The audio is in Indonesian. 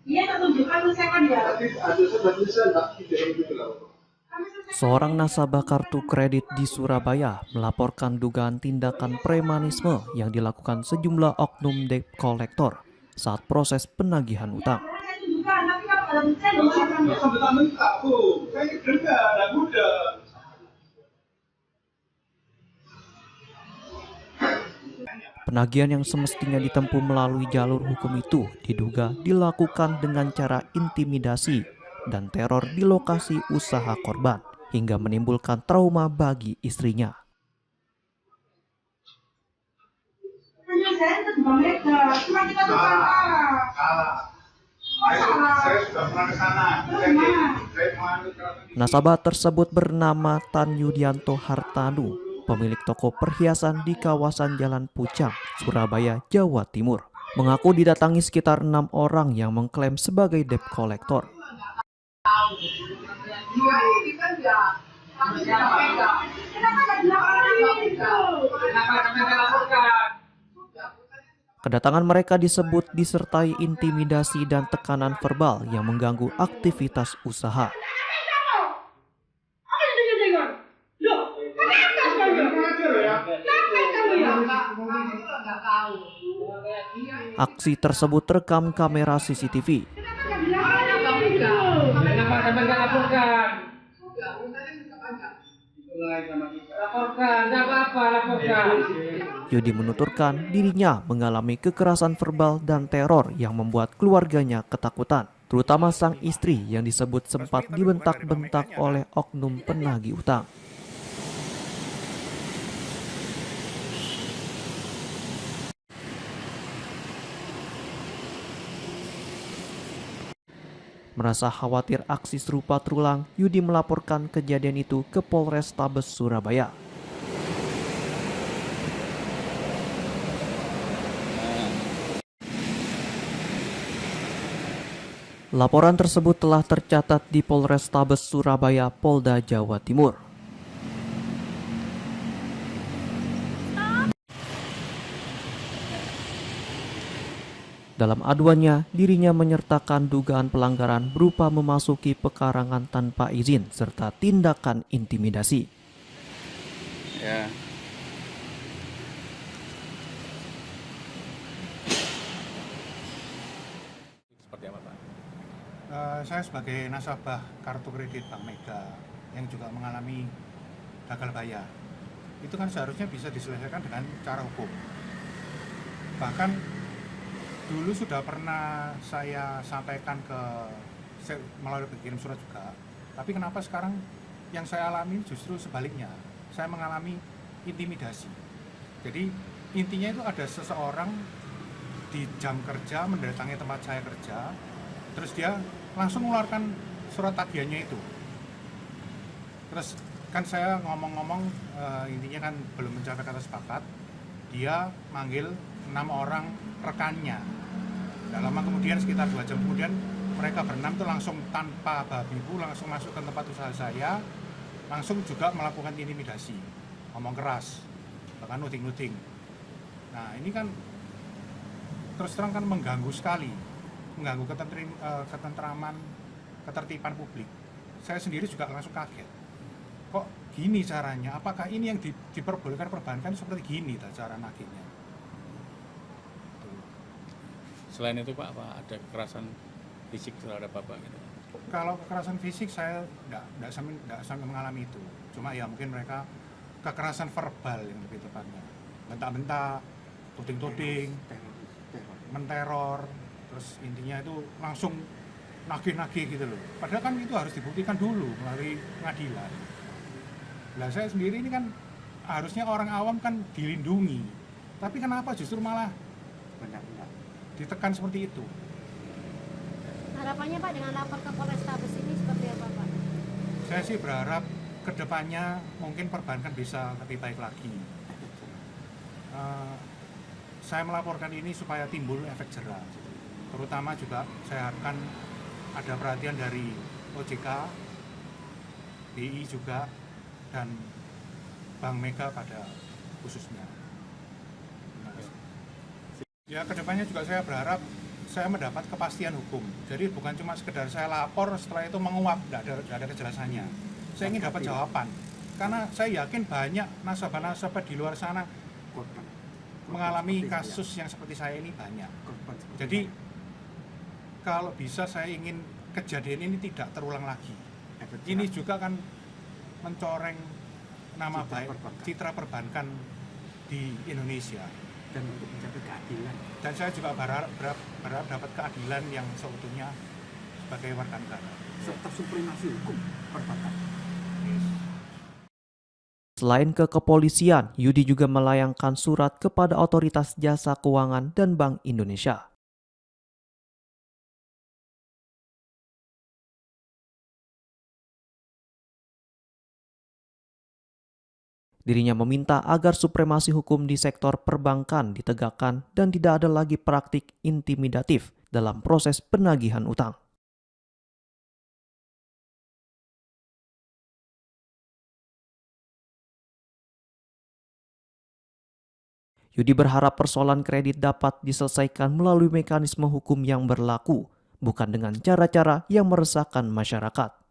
Iya, tak tunjukkan saya kan ya. Seorang nasabah kartu kredit di Surabaya melaporkan dugaan tindakan premanisme yang dilakukan sejumlah oknum debt collector saat proses penagihan utang. Saya tunjukkan, tapi kalau ada saya Penagihan yang semestinya ditempuh melalui jalur hukum itu diduga dilakukan dengan cara intimidasi dan teror di lokasi usaha korban hingga menimbulkan trauma bagi istrinya. saya itu juga mereka, cuma kita tuh kalah. Saya sudah pernah ke sana. Nasabah tersebut bernama Tan Yudianto Hartanu, pemilik toko perhiasan di kawasan Jalan Pucang, Surabaya, Jawa Timur. Mengaku didatangi sekitar 6 orang yang mengklaim sebagai debt collector. Kedatangan mereka disebut disertai intimidasi dan tekanan verbal yang mengganggu aktivitas usaha. Aksi tersebut terekam kamera CCTV. Yudi menuturkan dirinya mengalami kekerasan verbal dan teror yang membuat keluarganya ketakutan, terutama sang istri yang disebut sempat dibentak-bentak oleh oknum penagih utang. Merasa khawatir aksi serupa terulang, Yudi melaporkan kejadian itu ke Polrestabes Surabaya. Laporan tersebut telah tercatat di Polrestabes Surabaya, Polda Jawa Timur. Dalam aduannya, dirinya menyertakan dugaan pelanggaran berupa memasuki pekarangan tanpa izin serta tindakan intimidasi. Ya. Seperti apa, Pak? Saya sebagai nasabah kartu kredit Bank Mega yang juga mengalami gagal bayar, itu kan seharusnya bisa diselesaikan dengan cara hukum. Bahkan dulu sudah pernah saya sampaikan melalui berkirim surat juga. Tapi kenapa sekarang yang saya alami justru sebaliknya? Saya mengalami intimidasi. Jadi intinya itu ada seseorang di jam kerja mendatangi tempat saya kerja, terus dia langsung mengeluarkan surat tagihannya itu. Terus kan saya ngomong-ngomong, intinya kan belum mencapai kata sepakat. Dia manggil 6 orang rekannya. Tidak lama kemudian, sekitar 2 jam kemudian, mereka berenam itu langsung tanpa babi-bu langsung masuk ke tempat usaha saya, langsung juga melakukan intimidasi, ngomong keras, bahkan nuding-nuding. Nah ini kan terus terang kan mengganggu sekali, mengganggu ketentraman, ketertiban publik. Saya sendiri juga langsung kaget. Kok gini caranya? Apakah ini yang diperbolehkan perbankan seperti gini cara nagihnya? Selain itu, Pak, apa ada kekerasan fisik terhadap Bapak gitu? Kalau kekerasan fisik saya tidak sampai mengalami itu. Cuma ya mungkin mereka kekerasan verbal yang lebih tepatnya. Bentak-bentak, tuding-tuding, menteror, terus intinya itu langsung nagih-nagih gitu loh. Padahal kan itu harus dibuktikan dulu melalui pengadilan. Nah saya sendiri ini kan harusnya orang awam kan dilindungi. Tapi kenapa justru malah benar-benar ditekan seperti itu? Harapannya Pak dengan lapor ke Polrestabes ini seperti apa Pak? Saya sih berharap kedepannya mungkin perbankan bisa lebih baik lagi. Saya melaporkan ini supaya timbul efek jerah. Terutama juga saya harapkan ada perhatian dari OJK, BI juga, dan Bank Mega pada khususnya. Ya, kedepannya juga saya berharap saya mendapat kepastian hukum. Jadi bukan cuma sekedar saya lapor setelah itu menguap, tidak ada kejelasannya. Saya ingin dapat jawaban. Karena saya yakin banyak nasabah-nasabah di luar sana mengalami kasus yang seperti saya ini banyak. Jadi kalau bisa saya ingin kejadian ini tidak terulang lagi. Ini juga kan mencoreng nama baik citra perbankan di Indonesia. Dan untuk mencapai keadilan. Dan saya juga berharap dapat keadilan yang seutuhnya sebagai warga negara. Serta supremasi hukum perbankan. Selain ke kepolisian, Yudi juga melayangkan surat kepada Otoritas Jasa Keuangan dan Bank Indonesia. Dirinya meminta agar supremasi hukum di sektor perbankan ditegakkan dan tidak ada lagi praktik intimidatif dalam proses penagihan utang. Yudi berharap persoalan kredit dapat diselesaikan melalui mekanisme hukum yang berlaku, bukan dengan cara-cara yang meresahkan masyarakat.